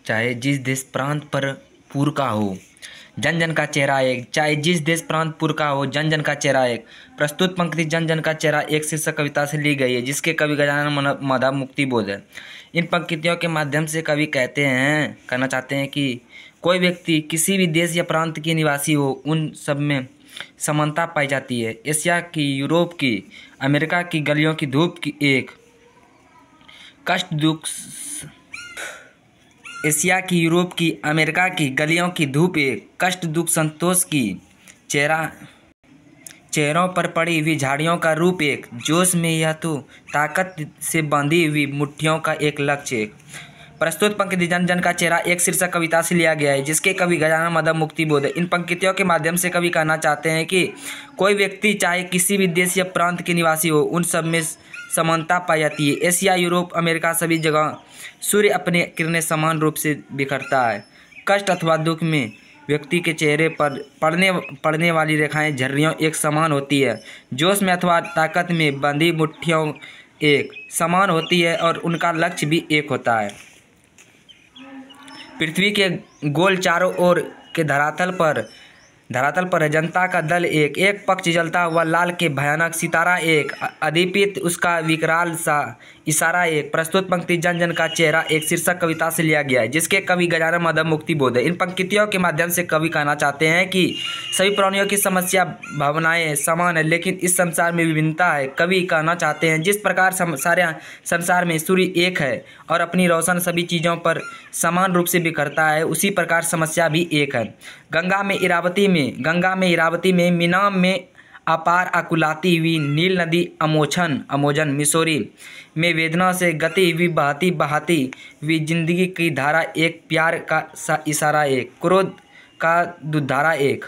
चाहे जिस देश प्रांत पर पुर का हो, जन जन का चेहरा एक। चाहे जिस देश प्रांत पुर का हो, जन जन का चेहरा एक। प्रस्तुत पंक्ति जन जन का चेहरा एक शीर्षक कविता से ली गई है, जिसके कवि गजानन मधव मुक्तिबोध है। इन पंक्तियों के माध्यम से कवि कहना चाहते हैं कि कोई व्यक्ति किसी भी देश या प्रांत की निवासी हो, उन सब में समानता पाई जाती है। एशिया की, यूरोप की, अमेरिका की गलियों की धूप की एक कष्ट दुख एशिया की, यूरोप की, अमेरिका की गलियों की धूप एक कष्ट दुख संतोष की चेहरों पर पड़ी हुई झाड़ियों का रूप एक जोश में यह तो ताकत से बांधी हुई मुट्ठियों का एक लक्ष्य एक। प्रस्तुत पंक्ति जन जन का चेहरा एक शीर्षक कविता से लिया गया है, जिसके कवि गजानन मधव मुक्तिबोध है। इन पंक्तियों के माध्यम से कवि कहना चाहते हैं कि कोई व्यक्ति चाहे किसी भी देश या प्रांत के निवासी हो, उन सब में समानता पाई जाती है। एशिया, यूरोप, अमेरिका सभी जगह सूर्य अपने किरणें समान रूप से बिखरता है। कष्ट अथवा दुख में व्यक्ति के चेहरे पर पड़ने वाली रेखाएं, झर्रियों एक समान होती है। जोश में अथवा ताकत में बंधी मुट्ठियों एक समान होती है और उनका लक्ष्य भी एक होता है। पृथ्वी के गोल चारों ओर के धरातल पर है जनता का दल एक पक्ष जलता हुआ लाल के भयानक सितारा एक अदीपित उसका विकराल सा इशारा एक। प्रस्तुत पंक्ति जन जन का चेहरा एक शीर्षक कविता से लिया गया है, जिसके कवि गजानन मधव मुक्तिबोध है। इन पंक्तियों के माध्यम से कवि कहना चाहते हैं कि सभी प्राणियों की समस्या भावनाएं समान है, लेकिन इस संसार में विभिन्नता है। कवि कहना चाहते हैं जिस प्रकार सारे संसार में सूर्य एक है और अपनी रोशन सभी चीज़ों पर समान रूप से बिखरता है, उसी प्रकार समस्या भी एक है। गंगा में इरावती में मीनाम में अपार आकुलाती हुई नील नदी अमोजन मिसौरी में वेदना से गती हुई बहाती हुई जिंदगी की धारा एक प्यार का इशारा एक क्रोध का दुधारा एक।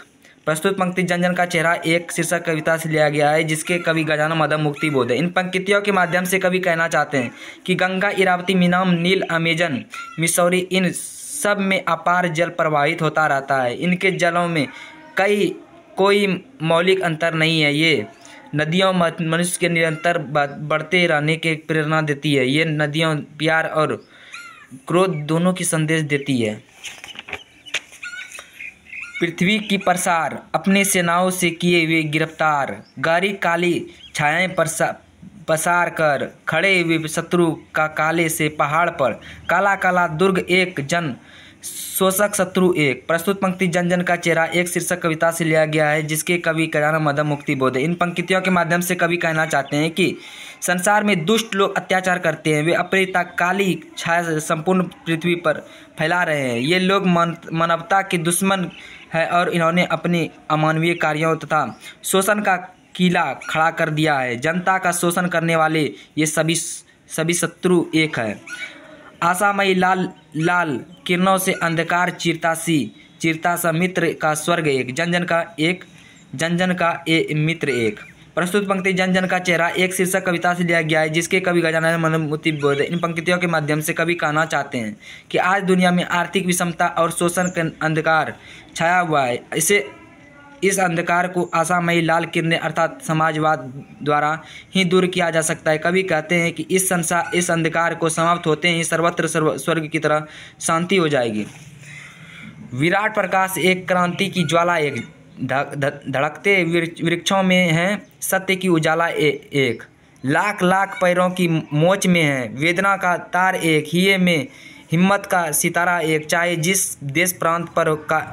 प्रस्तुत पंक्ति जन जन का चेहरा एक शीर्षक कविता से लिया गया है, जिसके कवि गजानन मधव मुक्तिबोध है। इन पंक्तियों के माध्यम से कवि कहना चाहते हैं कि गंगा, इरावती, मीनाम, नील, अमेजन, मिसौरी इन सब में अपार जल प्रवाहित होता रहता है। इनके जलों में कोई मौलिक अंतर नहीं है। ये नदियों मनुष्य के निरंतर बढ़ते रहने की प्रेरणा देती है। ये नदियों प्यार और क्रोध दोनों की संदेश देती है। पृथ्वी की प्रसार अपने सेनाओं से किए हुए गिरफ्तार, गारी काली छायाएं पसार कर खड़े हुए शत्रु का काले से पहाड़ पर काला काला दुर्ग एक जन शोषक शत्रु एक। प्रस्तुत पंक्ति जन जन का चेहरा एक शीर्षक कविता से लिया गया है, जिसके कवि गजानन मधव मुक्तिबोध है। इन पंक्तियों के माध्यम से कवि कहना चाहते हैं कि संसार में दुष्ट लोग अत्याचार करते हैं, वे अपनी काली छाया संपूर्ण पृथ्वी पर फैला रहे हैं। ये लोग मानवता के दुश्मन है और इन्होंने अपने अमानवीय कार्यों तथा शोषण का किला खड़ा कर दिया है। जनता का शोषण करने वाले ये सभी शत्रु एक है। आशामयी लाल किरणों से अंधकार चीरता सा मित्र का स्वर्ग एक जन जन का मित्र एक। प्रस्तुत पंक्ति जन जन का चेहरा एक शीर्षक कविता से लिया गया है, जिसके कवि गजानन मधव मुक्तिबोध है। इन पंक्तियों के माध्यम से कवि कहना चाहते हैं कि आज दुनिया में आर्थिक विषमता और शोषण का अंधकार छाया हुआ है। इस अंधकार को आशामयी लाल किरणें अर्थात समाजवाद द्वारा ही दूर किया जा सकता है। कवि कहते हैं कि इस अंधकार को समाप्त होते ही सर्वत्र स्वर्ग की तरह शांति हो जाएगी। विराट प्रकाश एक क्रांति की ज्वाला एक धड़कते वृक्षों में है सत्य की उजाला एक लाख पैरों की मोच में है वेदना का तार एक हिये में हिम्मत का सितारा एक। चाहे जिस देश प्रांत पर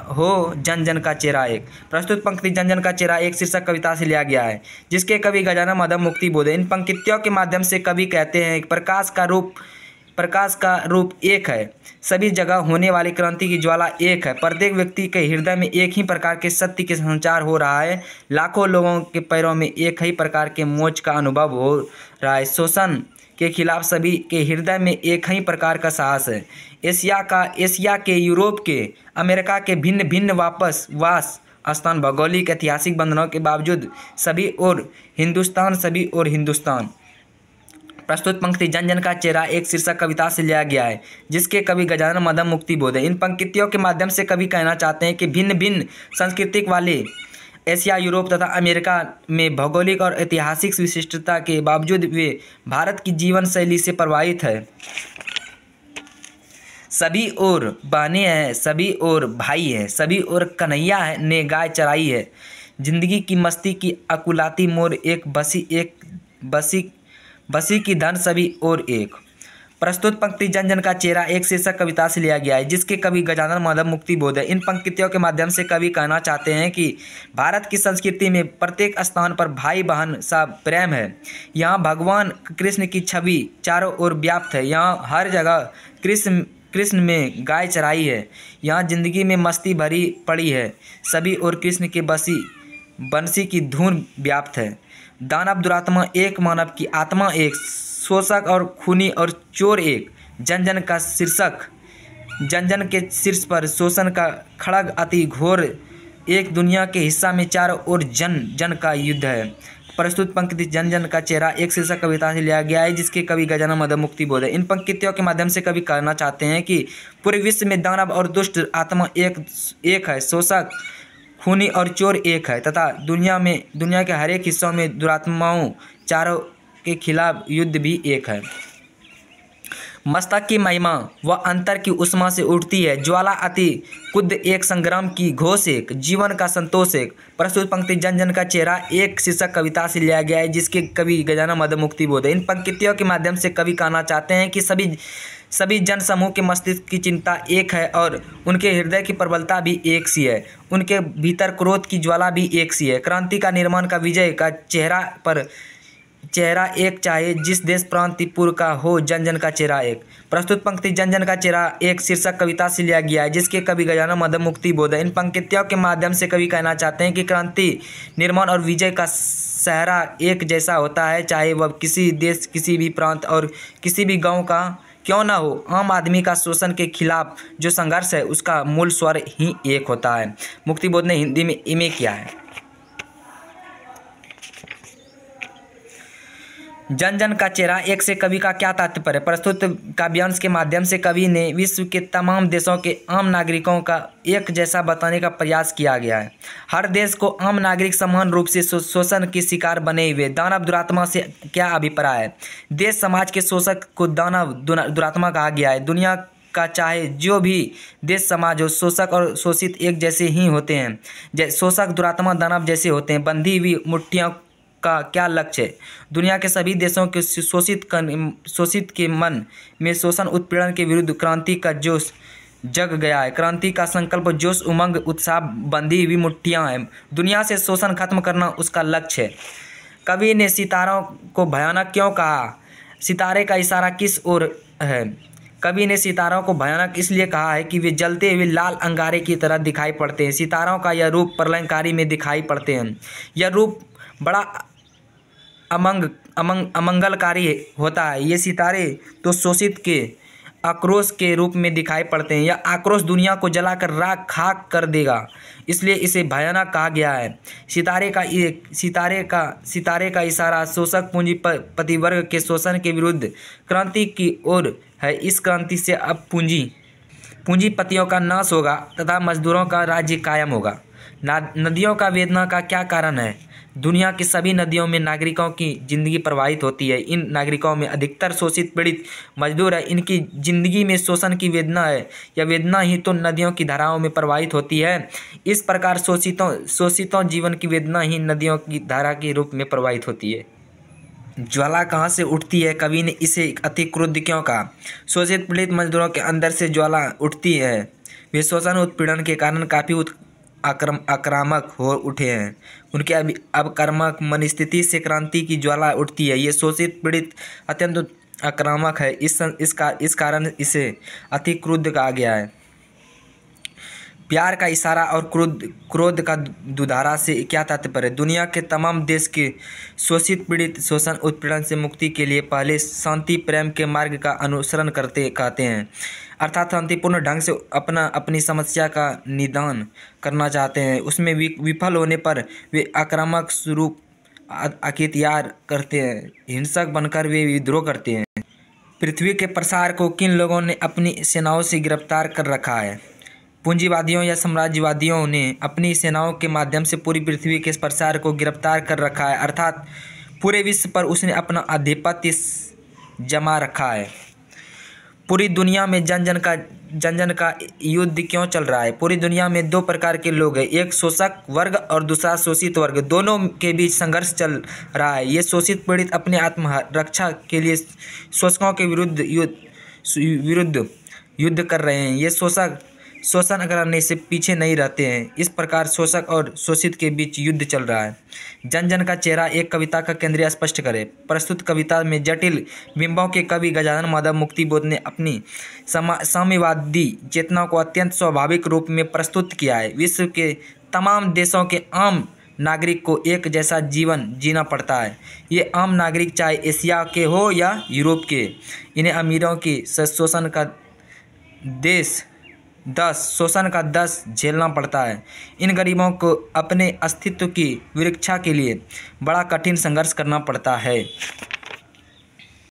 हो जन जन का चेहरा एक। प्रस्तुत पंक्ति जन जन का चेहरा एक शीर्षक कविता से लिया गया है, जिसके कवि गजानन मधव मुक्तिबोध है। इन पंक्तियों के माध्यम से कवि कहते हैं कि प्रकाश का रूप एक है, सभी जगह होने वाली क्रांति की ज्वाला एक है। प्रत्येक व्यक्ति के हृदय में एक ही प्रकार के सत्य के संचार हो रहा है। लाखों लोगों के पैरों में एक ही प्रकार के मोच का अनुभव हो रहा है। शोषण के खिलाफ सभी के हृदय में एक ही प्रकार का साहस है। एशिया के, यूरोप के, अमेरिका के भिन्न भिन्न वास स्थान, भौगोलिक ऐतिहासिक बंधनों के बावजूद सभी और हिंदुस्तान। प्रस्तुत पंक्ति जन जन का चेहरा एक शीर्षक कविता से लिया गया है, जिसके कवि गजानन मधव मुक्तिबोध है। इन पंक्तियों के माध्यम से कवि कहना चाहते हैं कि भिन्न भिन्न सांस्कृतिक वाले एशिया, यूरोप तथा अमेरिका में भौगोलिक और ऐतिहासिक विशिष्टता के बावजूद वे भारत की जीवन शैली से प्रभावित है। सभी ओर बहनें हैं, सभी ओर भाई है, सभी ओर कन्हैया है ने गाय चराई है। जिंदगी की मस्ती की अकुलाती मोर एक बसी की धन सभी और एक। प्रस्तुत पंक्ति जन जन का चेहरा एक शीर्षक कविता से लिया गया है, जिसके कवि गजानन माधव मुक्ति बोध है। इन पंक्तियों के माध्यम से कवि कहना चाहते हैं कि भारत की संस्कृति में प्रत्येक स्थान पर भाई बहन सा प्रेम है। यहाँ भगवान कृष्ण की छवि चारों ओर व्याप्त है। यहाँ हर जगह कृष्ण में गाय चराई है। यहाँ जिंदगी में मस्ती भरी पड़ी है। सभी ओर कृष्ण के बंसी की धुन व्याप्त है। दानव दुरात्मा एक, मानव की आत्मा एक, शोषक और खूनी और चोर एक। जन जन का शीर्षक, जन जन के शीर्ष पर शोषण का खड़ग अति घोर एक। दुनिया के हिस्सा में चारों ओर जन जन का युद्ध है। प्रस्तुत पंक्ति जन जन का चेहरा एक शीर्षक कविता से लिया गया है, जिसके कवि गजानन माधव मुक्ति बोध है। इन पंक्तियों के माध्यम से कवि कहना चाहते हैं कि पूरे विश्व में दानव और दुष्ट आत्मा एक है, शोषक खूनी और चोर एक है, तथा दुनिया के हर एक हिस्सों में दुरात्माओं चारों के खिलाफ युद्ध भी एक है। मस्तक की महिमा व अंतर की उष्मा से उठती है ज्वाला अति कुद एक, संग्राम की घोष एक, जीवन का संतोष एक। प्रस्तुत पंक्ति जन जन का चेहरा एक शीर्षक कविता से लिया गया है, जिसके कवि गजानन माधव मुक्ति बोध है। इन पंक्तियों के माध्यम से कवि कहना चाहते हैं कि सभी जन समूह के मस्तिष्क की चिंता एक है और उनके हृदय की प्रबलता भी एक सी है। उनके भीतर क्रोध की ज्वाला भी एक सी है। क्रांति का निर्माण का विजय का चेहरा एक, चाहे जिस देश प्रांतिपुर का हो, जन जन का चेहरा एक। प्रस्तुत पंक्ति जन जन का चेहरा एक शीर्षक कविता से लिया गया है, जिसके कवि गजानन माधव मुक्ति बोध है। इन पंक्तियों के माध्यम से कवि कहना चाहते हैं कि क्रांति निर्माण और विजय का सहरा एक जैसा होता है, चाहे वह किसी देश, किसी भी प्रांत और किसी भी गांव का क्यों ना हो। आम आदमी का शोषण के खिलाफ जो संघर्ष है, उसका मूल स्वर ही एक होता है। मुक्ति बोध ने हिंदी में इमे किया है। जन जन का चेहरा एक से कवि का क्या तात्पर्य। प्रस्तुत काव्यांश के माध्यम से कवि ने विश्व के तमाम देशों के आम नागरिकों का एक जैसा बताने का प्रयास किया गया है। हर देश को आम नागरिक समान रूप से शोषण के शिकार बने हुए दानव दुरात्मा से क्या अभिप्राय है। देश समाज के शोषक को दानव दुरात्मा कहा गया है। दुनिया का चाहे जो भी देश समाज हो, शोषक और शोषित एक जैसे ही होते हैं। शोषक दुरात्मा दानव जैसे होते हैं। बंधी हुई मुट्ठियों का क्या लक्ष्य है। दुनिया के सभी देशों के शोषित के मन में शोषण उत्पीड़न के विरुद्ध क्रांति का जोश जग गया है। क्रांति का संकल्प जोश, उमंग, उत्साह, बंधी हुई मुट्ठियां हैं। दुनिया से शोषण खत्म करना उसका लक्ष्य है। कवि ने सितारों को भयानक क्यों कहा। सितारे का इशारा किस ओर है। कवि ने सितारों को भयानक इसलिए कहा है कि वे जलते हुए लाल अंगारे की तरह दिखाई पड़ते हैं। सितारों का यह रूप प्रलयंकारी में दिखाई पड़ते हैं। यह रूप बड़ा अमंगलकारी होता है। ये सितारे तो शोषित के आक्रोश के रूप में दिखाई पड़ते हैं। यह आक्रोश दुनिया को जलाकर राख खाक कर देगा, इसलिए इसे भयानक कहा गया है। सितारे का इशारा शोषक पूंजीपति वर्ग के शोषण के विरुद्ध क्रांति की ओर है। इस क्रांति से अब पूंजीपतियों का नाश होगा तथा मजदूरों का राज्य कायम होगा। नदियों का वेदना का क्या कारण है। दुनिया की सभी नदियों में नागरिकों की जिंदगी प्रवाहित होती है। इन नागरिकों में अधिकतर शोषित पीड़ित मजदूर है। इनकी जिंदगी में शोषण की वेदना है। यह वेदना ही तो नदियों की धाराओं में प्रवाहित होती है। इस प्रकार शोषितों जीवन की वेदना ही नदियों की धारा के रूप में प्रवाहित होती है। ज्वाला कहाँ से उठती है। कवि ने इसे अति क्रुद्ध क्यों कहा। शोषित पीड़ित मजदूरों के अंदर से ज्वाला उठती है। वे शोषण उत्पीड़न के कारण काफ़ी आक्रामक हो उठे हैं। उनके अवकर्मक मनस्थिति से क्रांति की ज्वाला उठती है। ये शोषित पीड़ित अत्यंत आक्रामक है। इस कारण इसे अति क्रुद्ध कहा गया है। प्यार का इशारा और क्रोध का दुधारा से क्या तात्पर्य। दुनिया के तमाम देश के शोषित पीड़ित शोषण उत्पीड़न से मुक्ति के लिए पहले शांति प्रेम के मार्ग का अनुसरण कहते हैं, अर्थात शांतिपूर्ण ढंग से अपनी समस्या का निदान करना चाहते हैं। उसमें विफल होने पर वे आक्रामक स्वरूप अख्तियार करते हैं। हिंसक बनकर वे विद्रोह करते हैं। पृथ्वी के प्रसार को किन लोगों ने अपनी सेनाओं से गिरफ्तार कर रखा है। पूंजीवादियों या साम्राज्यवादियों ने अपनी सेनाओं के माध्यम से पूरी पृथ्वी के प्रसार को गिरफ्तार कर रखा है, अर्थात पूरे विश्व पर उसने अपना आधिपत्य जमा रखा है। पूरी दुनिया में जन जन का जन जन का युद्ध क्यों चल रहा है? पूरी दुनिया में दो प्रकार के लोग हैं, एक शोषक वर्ग और दूसरा शोषित वर्ग। दोनों के बीच संघर्ष चल रहा है। ये शोषित पीड़ित अपने आत्मरक्षा के लिए शोषकों के विरुद्ध युद्ध कर रहे हैं। ये शोषक शोषण करने से पीछे नहीं रहते हैं। इस प्रकार शोषक और शोषित के बीच युद्ध चल रहा है। जन जन का चेहरा एक कविता का केंद्र स्पष्ट करे। प्रस्तुत कविता में जटिल बिंबों के कवि गजानन माधव मुक्तिबोध ने अपनी साम्यवादी चेतना को अत्यंत स्वाभाविक रूप में प्रस्तुत किया है। विश्व के तमाम देशों के आम नागरिक को एक जैसा जीवन जीना पड़ता है। ये आम नागरिक चाहे एशिया के हो या यूरोप के, इन्हें अमीरों की शोषण का 10 झेलना पड़ता है। इन गरीबों को अपने अस्तित्व की विरक्षा के लिए बड़ा कठिन संघर्ष करना पड़ता है।